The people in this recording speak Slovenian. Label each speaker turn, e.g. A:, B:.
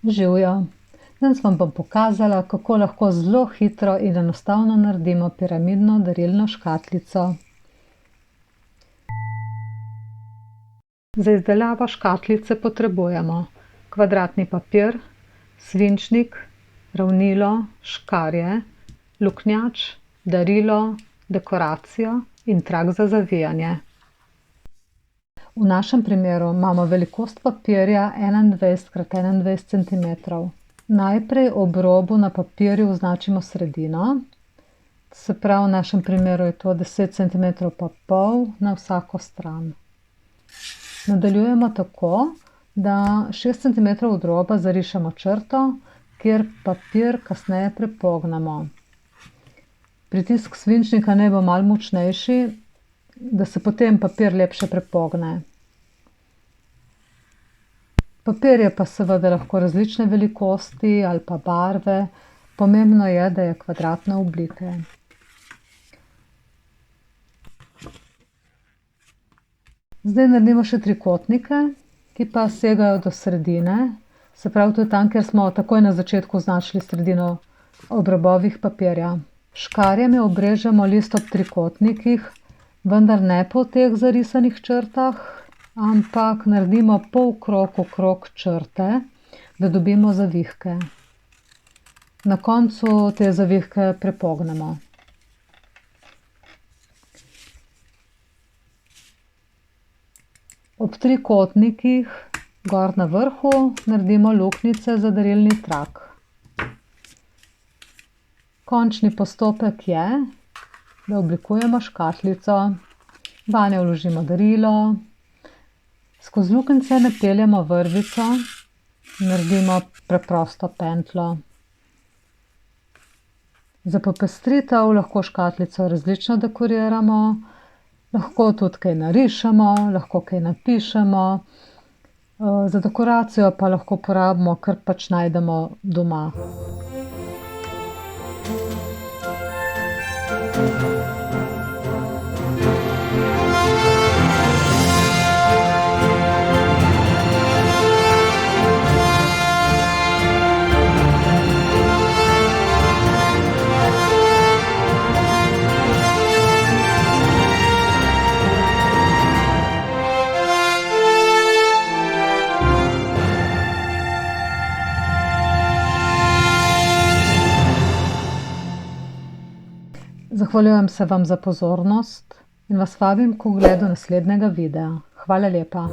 A: Živjo! Danes vam bom pokazala, kako lahko zelo hitro in enostavno naredimo piramidno darilno škatlico. Za izdelavo škatlice potrebujemo kvadratni papir, svinčnik, ravnilo, škarje, luknjač, darilo, dekoracijo in trak za zavijanje. V našem primeru imamo velikost papirja 21 x 21 cm. Najprej ob robu na papirju označimo sredino, se pravi v našem primeru je to 10 cm pa pol na vsako stran. Nadaljujemo tako, da 6 cm od roba zarišemo črto, kjer papir kasneje prepognemo. Pritisk svinčnika naj bo malo močnejši, da se potem papir lepše prepogne. Papir je pa seveda lahko različne velikosti ali pa barve, pomembno je, da je kvadratne oblike. Zdaj naredimo še trikotnike, ki pa segajo do sredine, se pravi to je tam, kjer smo takoj na začetku označili sredino ob robovih papirja. S škarjami obrežemo list ob trikotnikih, vendar ne po teh zarisanih črtah, ampak naredimo polkrog okrog črte, da dobimo zavihke. Na koncu te zavihke prepognemo. Ob trikotnikih gor na vrhu naredimo luknjice za darilni trak. Končni postopek je, da oblikujemo škatlico, vanjo vložimo darilo, skozi luknjice napeljemo vrvico, naredimo preprosto pentljo. Za popestritev lahko škatlico različno dekoriramo, lahko tudi kaj narišemo, lahko kaj napišemo, za dekoracijo pa lahko porabimo, kar pač najdemo doma. Zahvaljujem se vam za pozornost in vas vabim k ogledu naslednjega videa. Hvala lepa.